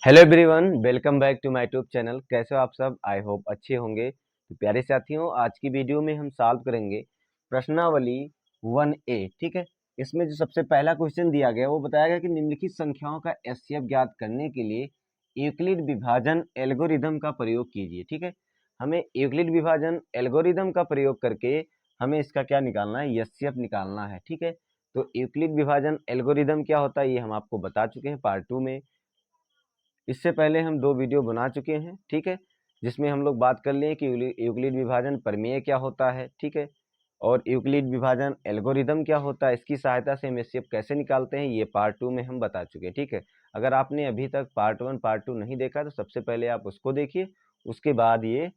Hello everyone, welcome back to my YouTube channel. कैसे हो आप सब? आई होप अच्छे होंगे। तो प्यारे साथियों, आज की वीडियो में हम सॉल्व करेंगे प्रश्नावली 1A। ठीक है, इसमें जो सबसे पहला क्वेश्चन दिया गया वो बताया गया कि निम्नलिखित संख्याओं का एचसीएफ ज्ञात करने के लिए यूक्लिड विभाजन एल्गोरिदम का प्रयोग कीजिए। ठीक है, हमें यूक्लिड विभाजन एल्गोरिदम का प्रयोग करके हमें इसका क्या निकालना है, एचसीएफ निकालना है। ठीक है, तो यूक्लिड विभाजन एल्गोरिदम क्या होता है ये हम आपको बता चुके हैं पार्ट 2 में। इससे पहले हम 2 वीडियो बना चुके हैं। ठीक है, जिसमें हम लोग बात कर लिए कि यूक्लिड विभाजन प्रमेय क्या होता है। ठीक है, और यूक्लिड विभाजन एल्गोरिदम क्या होता है, इसकी सहायता से हम एचसीएफ कैसे निकालते हैं, ये पार्ट 2 में हम बता चुके हैं। ठीक है, अगर आपने अभी तक पार्ट 1 पार्ट 2 नहीं देखा तो सबसे पहले आप उसको देखिए, उसके बाद ये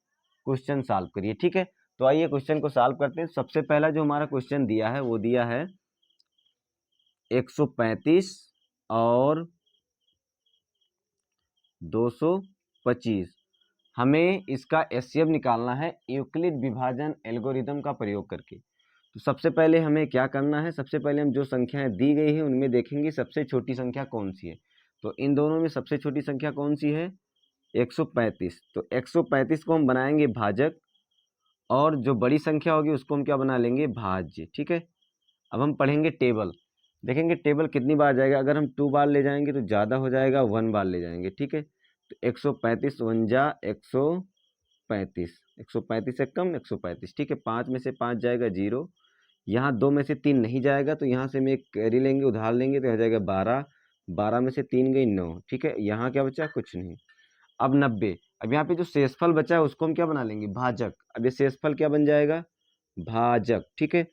क्वेश्चन सॉल्व करिए। ठीक है, तो आइए क्वेश्चन को सॉल्व करते हैं। सबसे पहला जो हमारा क्वेश्चन दिया है वो दिया है 135 और 225। हमें इसका एचसीएफ निकालना है यूक्लिड विभाजन एल्गोरिदम का प्रयोग करके। तो सबसे पहले हमें क्या करना है, सबसे पहले हम जो संख्याएं दी गई है उनमें देखेंगे सबसे छोटी संख्या कौन सी है। तो इन दोनों में सबसे छोटी संख्या कौन सी है? 135। तो 135 को हम बनाएंगे भाजक, और जो बड़ी संख्या होगी उसको हम क्या बना लेंगे, भाज्य। ठीक है, अब हम पढ़ेंगे टेबल, देखेंगे टेबल कितनी बार जाएगा। अगर हम 2 बार ले जाएंगे तो ज़्यादा हो जाएगा, 1 बार ले जाएंगे। ठीक है, तो 135 वंजा 135, 135 से कम 135। ठीक है, 5 में से 5 जाएगा 0, यहाँ 2 में से 3 नहीं जाएगा तो यहाँ से हम एक कैरी लेंगे, उधार लेंगे तो हो जाएगा 12, 12 में से 3 गई 9। ठीक है, यहाँ क्या बचा, कुछ नहीं। अब 90, अब यहाँ पे जो शेषफल बचा है उसको हम क्या बना लेंगे, भाजक। अब ये शेषफल क्या बन जाएगा, भाजक। ठीक है,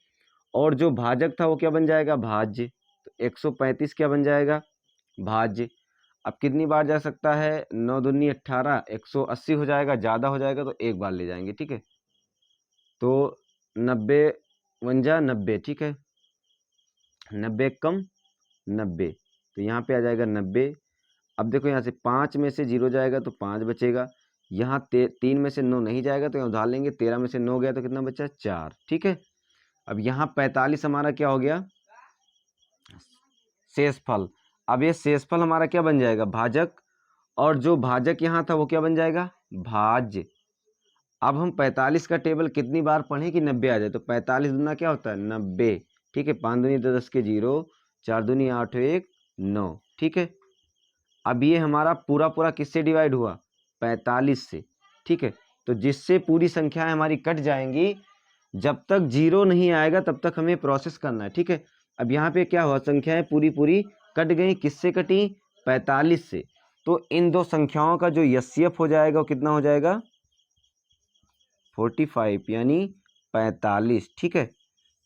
और जो भाजक था वो क्या बन जाएगा, भाज्य। तो 135 क्या बन जाएगा, भाज्य। अब कितनी बार जा सकता है, 9 दूनी 18, 180 हो जाएगा, ज़्यादा हो जाएगा तो एक बार ले जाएंगे। ठीक है, तो 90 वंजा 90। ठीक है, 90 कम 90, तो यहाँ पे आ जाएगा 90। अब देखो यहाँ से 5 में से 0 जाएगा तो 5 बचेगा, यहाँ 3 में से 9 नहीं जाएगा तो यहाँ उधार लेंगे, 13 में से 9 गया तो कितना बचा, 4। ठीक है, अब यहाँ 45 हमारा क्या हो गया, शेषफल। अब ये शेषफल हमारा क्या बन जाएगा, भाजक, और जो भाजक यहाँ था वो क्या बन जाएगा, भाज्य। अब हम 45 का टेबल कितनी बार पढ़ें कि 90 आ जाए, तो 45 दूना क्या होता है, 90। ठीक है, 5 दूनी 10 के 0, 4 दूनी 8 1 9। ठीक है, अब ये हमारा पूरा पूरा किससे डिवाइड हुआ, 45 से। ठीक है, तो जिससे पूरी संख्याएं हमारी कट जाएंगी, जब तक 0 नहीं आएगा तब तक हमें प्रोसेस करना है। ठीक है, अब यहाँ पे क्या हुआ, संख्याएं पूरी पूरी कट गई, किससे कटी, 45 से। तो इन दो संख्याओं का जो एचसीएफ हो जाएगा वो कितना हो जाएगा, 45 यानी 45। ठीक है,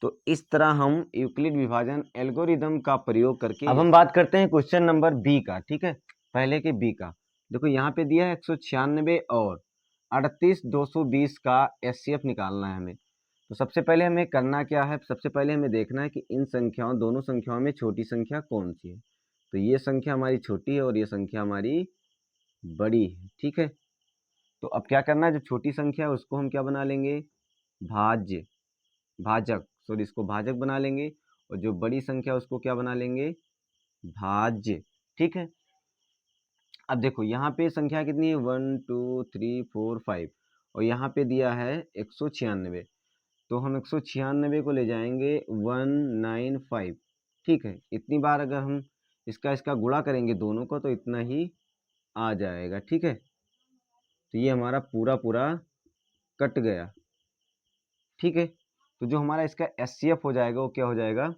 तो इस तरह हम यूक्लिड विभाजन एल्गोरिदम का प्रयोग करके, अब हम बात करते हैं क्वेश्चन नंबर बी का। ठीक है, पहले के बी का देखो, यहाँ पे दिया है 196 और 38,220 का एचसीएफ निकालना है हमें। तो सबसे पहले हमें करना क्या है, सबसे पहले हमें देखना है कि इन संख्याओं, दोनों संख्याओं में छोटी संख्या कौन सी है। तो ये संख्या हमारी छोटी है और ये संख्या हमारी बड़ी है। ठीक है, तो अब क्या करना है, जो छोटी संख्या है उसको हम क्या बना लेंगे, भाज्य, भाजक, सॉरी इसको भाजक बना लेंगे, और जो बड़ी संख्या उसको क्या बना लेंगे, भाज्य। ठीक है, अब देखो यहाँ पे संख्या कितनी है, 1 2 3 4 5, और यहाँ पे दिया है 196। तो हम 196 को ले जाएंगे 195। ठीक है, इतनी बार अगर हम इसका गुणा करेंगे दोनों को तो इतना ही आ जाएगा। ठीक है, तो ये हमारा पूरा पूरा कट गया। ठीक है, तो जो हमारा इसका एचसीएफ हो जाएगा वो क्या हो जाएगा,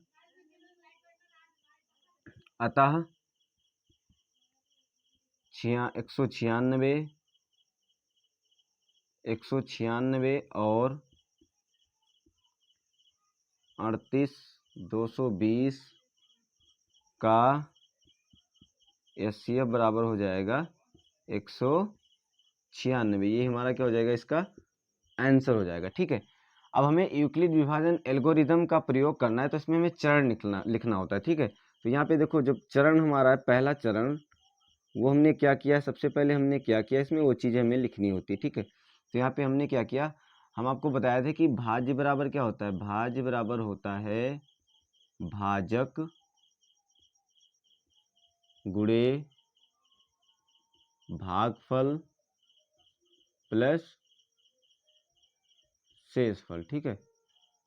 अतः 196, 196 और 38,220 का एचसीएफ बराबर हो जाएगा 196। ये हमारा क्या हो जाएगा, इसका आंसर हो जाएगा। ठीक है, अब हमें यूक्लिड विभाजन एल्गोरिदम का प्रयोग करना है, तो इसमें हमें चरण लिखना होता है। ठीक है, तो यहाँ पे देखो, जब चरण हमारा है, पहला चरण, वो हमने क्या किया है, सबसे पहले हमने क्या किया, इसमें वो चीज़ हमें लिखनी होती है। ठीक है, तो यहाँ पे हमने क्या किया, हम आपको बताया था कि भाज्य बराबर क्या होता है, भाज्य बराबर होता है भाजक गुणे भागफल प्लस शेषफल। ठीक है,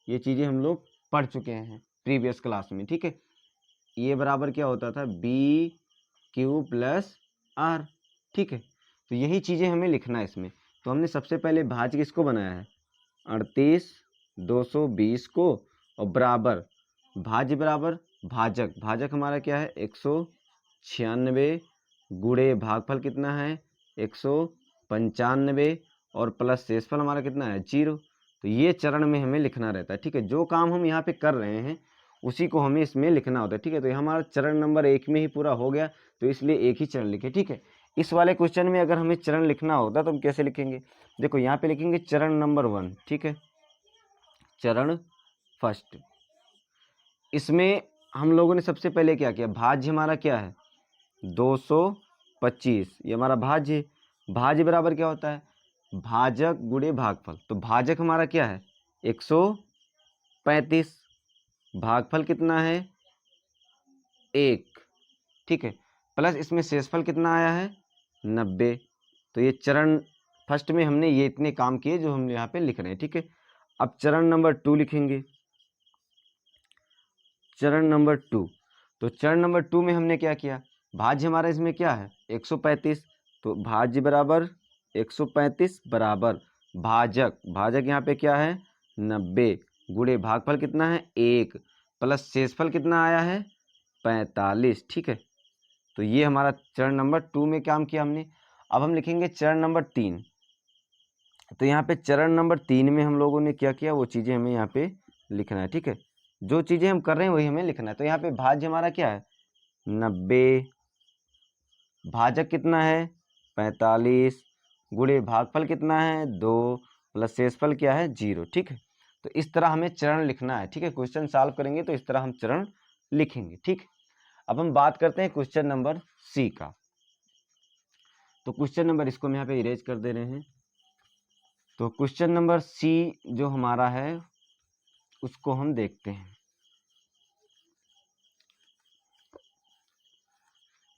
ये चीज़ें हम लोग पढ़ चुके हैं प्रीवियस क्लास में। ठीक है, ये बराबर क्या होता था, बी क्यू प्लस आर। ठीक है, तो यही चीज़ें हमें लिखना है इसमें। तो हमने सबसे पहले भाज्य किसको बनाया है, 38 220 को, और बराबर भाज्य बराबर भाजक, भाजक हमारा क्या है 196, गुणे भागफल कितना है 195, और प्लस शेषफल हमारा कितना है 0। तो ये चरण में हमें लिखना रहता है। ठीक है, जो काम हम यहाँ पे कर रहे हैं उसी को हमें इसमें लिखना होता है। ठीक है, तो हमारा चरण नंबर 1 में ही पूरा हो गया, तो इसलिए एक ही चरण लिखे। ठीक है, इस वाले क्वेश्चन में अगर हमें चरण लिखना होता तो हम कैसे लिखेंगे, देखो यहाँ पे लिखेंगे चरण नंबर 1। ठीक है, चरण फर्स्ट। इसमें हम लोगों ने सबसे पहले क्या किया, भाज्य हमारा क्या है 225, ये हमारा भाज्य। भाज्य बराबर क्या होता है, भाजक गुणे भागफल। तो भाजक हमारा क्या है 135, भागफल कितना है 1। ठीक है, प्लस इसमें शेषफल कितना आया है 90। तो ये चरण फर्स्ट में हमने ये इतने काम किए जो हम यहाँ पे लिख रहे हैं। ठीक है, अब चरण नंबर 2 लिखेंगे। चरण नंबर 2, तो चरण नंबर 2 में हमने क्या किया, भाज्य हमारा इसमें क्या है 135, तो भाज्य बराबर 135 बराबर भाजक, भाजक यहाँ पे क्या है 90, गुणे भागफल कितना है 1, प्लस शेषफल कितना आया है 45। ठीक है, तो ये हमारा चरण नंबर 2 में काम किया हमने। अब हम लिखेंगे चरण नंबर 3। तो यहाँ पे चरण नंबर 3 में हम लोगों ने क्या किया, वो चीज़ें हमें यहाँ पे लिखना है। ठीक है, जो चीज़ें हम कर रहे हैं वही हमें लिखना है। तो यहाँ पे भाज्य हमारा क्या है 90, भाजक कितना है 45, गुणे भागफल कितना है 2, प्लस शेषफल क्या है 0। ठीक है, तो इस तरह हमें चरण लिखना है। ठीक है, क्वेश्चन सॉल्व करेंगे तो इस तरह हम चरण लिखेंगे। ठीक, अब हम बात करते हैं क्वेश्चन नंबर सी का। तो क्वेश्चन नंबर इसको हम यहाँ पे इरेज कर दे रहे हैं। तो क्वेश्चन नंबर सी जो हमारा है उसको हम देखते हैं।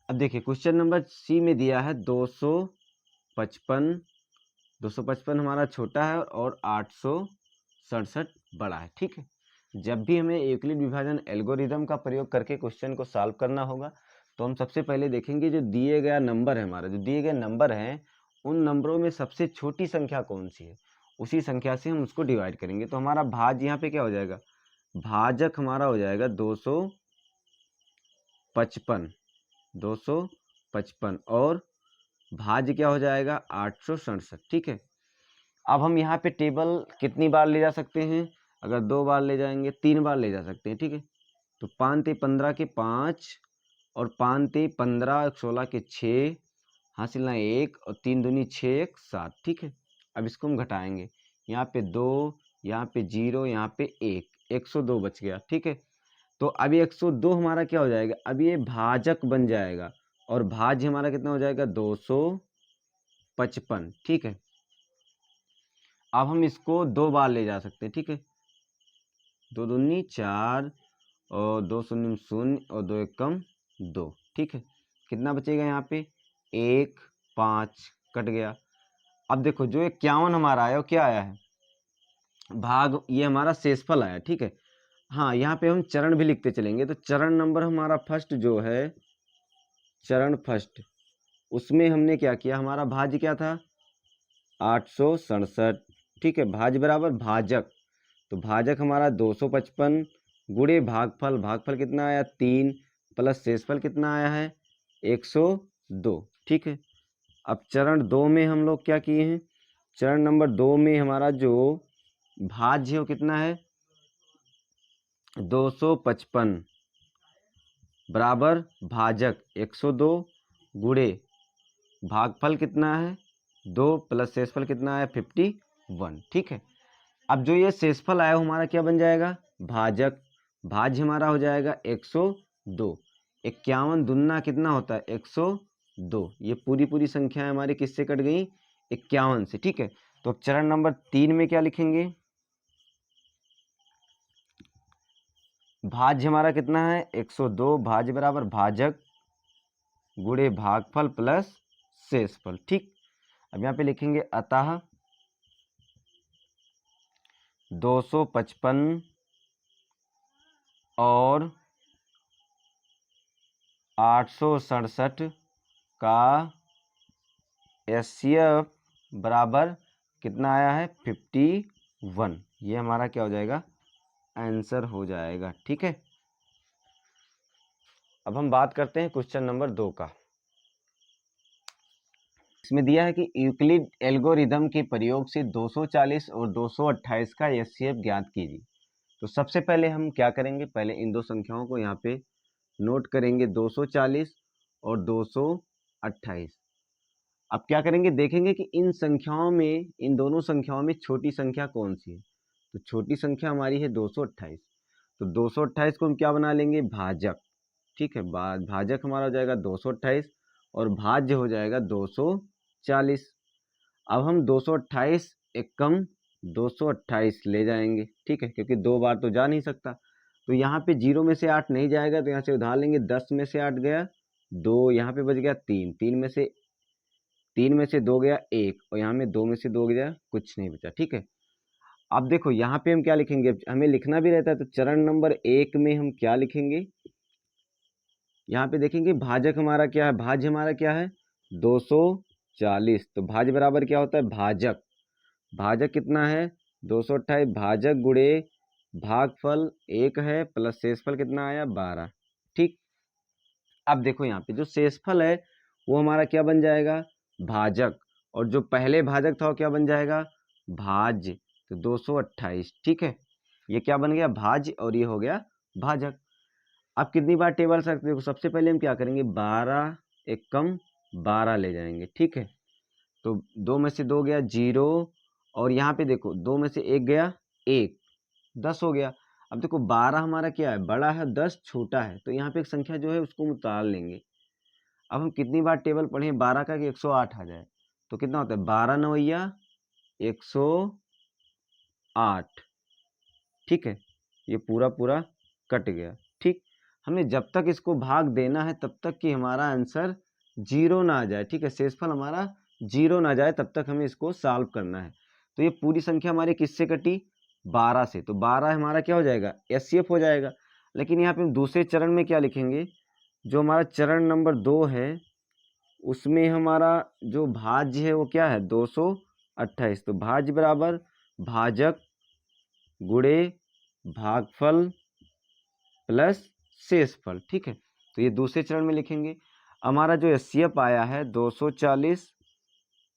अब देखिए क्वेश्चन नंबर सी में दिया है 255, 255 हमारा छोटा है और 867 बड़ा है। ठीक है, जब भी हमें यूक्लिड विभाजन एल्गोरिदम का प्रयोग करके क्वेश्चन को सॉल्व करना होगा तो हम सबसे पहले देखेंगे जो दिए गया नंबर है हमारा, जो दिए गए नंबर हैं उन नंबरों में सबसे छोटी संख्या कौन सी है, उसी संख्या से हम उसको डिवाइड करेंगे। तो हमारा भाज्य यहाँ पे क्या हो जाएगा, भाजक हमारा हो जाएगा 255, 255 और भाज्य क्या हो जाएगा 867। ठीक है, अब हम यहाँ पे टेबल कितनी बार ले जा सकते हैं, अगर 2 बार ले जाएंगे 3 बार ले जा सकते हैं। ठीक है, तो 5 ते 15 के 5 और 5 ते 15, 16 के 6, हासिल ना 1 और 3 दूनी 6, 1 7। ठीक है, अब इसको हम घटाएंगे, यहाँ पे 2, यहाँ पे 0, यहाँ पे 1, 102 बच गया। ठीक है, तो अब ये 102 हमारा क्या हो जाएगा, अब ये भाजक बन जाएगा और भाज्य हमारा कितना हो जाएगा 255। ठीक है, अब हम इसको 2 बार ले जा सकते हैं। ठीक है, 2 दूनी 4 और 2 शून्य 0 और 2 एकम 2। ठीक है, कितना बचेगा यहाँ पे 1 5 कट गया। अब देखो जो 51 हमारा आया वो क्या आया है, भाग, ये हमारा शेषफल आया। ठीक है, हाँ यहाँ पे हम चरण भी लिखते चलेंगे। तो चरण नंबर हमारा फर्स्ट जो है, चरण फर्स्ट, उसमें हमने क्या किया, हमारा भाज्य क्या था 867। ठीक है, भाज्य बराबर भाजक, तो भाजक हमारा 255 गुणे भागफल, भागफल कितना आया 3, प्लस शेषफल कितना आया है 102। ठीक है, अब चरण 2 में हम लोग क्या किए हैं, चरण नंबर 2 में हमारा जो भाज्य है वो कितना है 255 बराबर भाजक 102 गुणे भागफल कितना है 2, प्लस शेषफल कितना आया 51। ठीक है, अब जो ये शेषफल आया हमारा क्या बन जाएगा भाजक, भाज्य हमारा हो जाएगा 102, 51 दुन्ना कितना होता है 102, ये पूरी संख्या हमारी किससे कट गई 51 से। ठीक है, तो अब चरण नंबर 3 में क्या लिखेंगे, भाज्य हमारा कितना है 102, भाज्य बराबर भाजक गुणे भागफल प्लस शेषफल। ठीक, अब यहाँ पे लिखेंगे अतः 255 और 867 का एचसीएफ बराबर कितना आया है 51। ये हमारा क्या हो जाएगा, आंसर हो जाएगा। ठीक है, अब हम बात करते हैं क्वेश्चन नंबर 2 का। इसमें दिया है कि यूक्लिड एल्गोरिदम के प्रयोग से 240 और 228 का एचसीएफ ज्ञात कीजिए। तो सबसे पहले हम क्या करेंगे, पहले इन दो संख्याओं को यहाँ पे नोट करेंगे, 240 और 228। अब क्या करेंगे, देखेंगे कि इन संख्याओं में, इन दोनों संख्याओं में छोटी संख्या कौन सी है। तो छोटी संख्या हमारी है 228। तो 228 को हम क्या बना लेंगे, भाजक। ठीक है, भाजक हमारा हो जाएगा 228 और भाज्य हो जाएगा 240। अब हम 228 एकम 228 ले जाएंगे। ठीक है, क्योंकि दो बार तो जा नहीं सकता। तो यहाँ पे 0 में से 8 नहीं जाएगा, तो यहाँ से उधार लेंगे। 10 में से 8 गया 2, यहाँ पे बच गया 3, 3 में से 2 गया 1, और यहाँ में 2 में से 2 गया कुछ नहीं बचा। ठीक है, अब देखो यहाँ पे हम क्या लिखेंगे, हमें लिखना भी रहता है। तो चरण नंबर 1 में हम क्या लिखेंगे, यहाँ पे देखेंगे भाजक हमारा क्या है, भाज्य हमारा क्या है 240। तो भाज्य बराबर क्या होता है, भाजक। भाजक कितना है 228, भाजक गुणे भागफल 1 है प्लस शेषफल कितना आया 12। ठीक, अब देखो यहाँ पे जो शेषफल है वो हमारा क्या बन जाएगा, भाजक, और जो पहले भाजक था वो क्या बन जाएगा, भाज्य। तो 228। ठीक है, ये क्या बन गया, भाज्य, और ये हो गया भाजक। अब कितनी बार टेबल सकते हो, सबसे पहले हम क्या करेंगे, 12 एकम 12 ले जाएंगे। ठीक है, तो 2 में से 2 गया 0, और यहाँ पे देखो 2 में से 1 गया 1, 10 हो गया। अब देखो 12 हमारा क्या है, बड़ा है, 10 छोटा है। तो यहाँ पे एक संख्या जो है उसको हम उतार लेंगे। अब हम कितनी बार टेबल पढ़े 12 का कि 108 आ जाए। तो कितना होता है, 12 नवैया 108। ठीक है, ये पूरा पूरा कट गया। ठीक, हमें जब तक इसको भाग देना है तब तक कि हमारा आंसर 0 ना आ जाए। ठीक है, शेषफल हमारा 0 ना जाए तब तक हमें इसको सॉल्व करना है। तो ये पूरी संख्या हमारी किससे कटी, 12 से। तो 12 हमारा क्या हो जाएगा, एचसीएफ हो जाएगा। लेकिन यहाँ पे हम दूसरे चरण में क्या लिखेंगे, जो हमारा चरण नंबर 2 है उसमें हमारा जो भाज्य है वो क्या है 228। तो भाज्य बराबर भाजक गुणे भागफल प्लस शेषफल। ठीक है, तो ये दूसरे चरण में लिखेंगे। हमारा जो एचसीएफ आया है 240,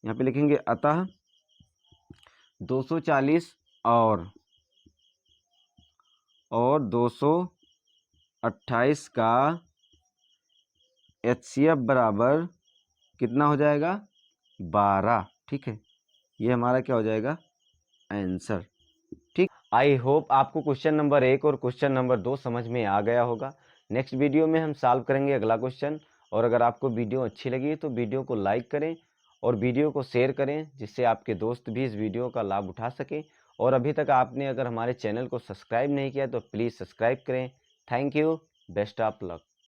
यहाँ पे लिखेंगे अतः 240 और 228 का एचसीएफ बराबर कितना हो जाएगा 12। ठीक है, ये हमारा क्या हो जाएगा आंसर। ठीक, आई होप आपको क्वेश्चन नंबर 1 और क्वेश्चन नंबर 2 समझ में आ गया होगा। नेक्स्ट वीडियो में हम सॉल्व करेंगे अगला क्वेश्चन। और अगर आपको वीडियो अच्छी लगी तो वीडियो को लाइक करें और वीडियो को शेयर करें, जिससे आपके दोस्त भी इस वीडियो का लाभ उठा सकें। और अभी तक आपने अगर हमारे चैनल को सब्सक्राइब नहीं किया तो प्लीज़ सब्सक्राइब करें। Thank you, best of luck.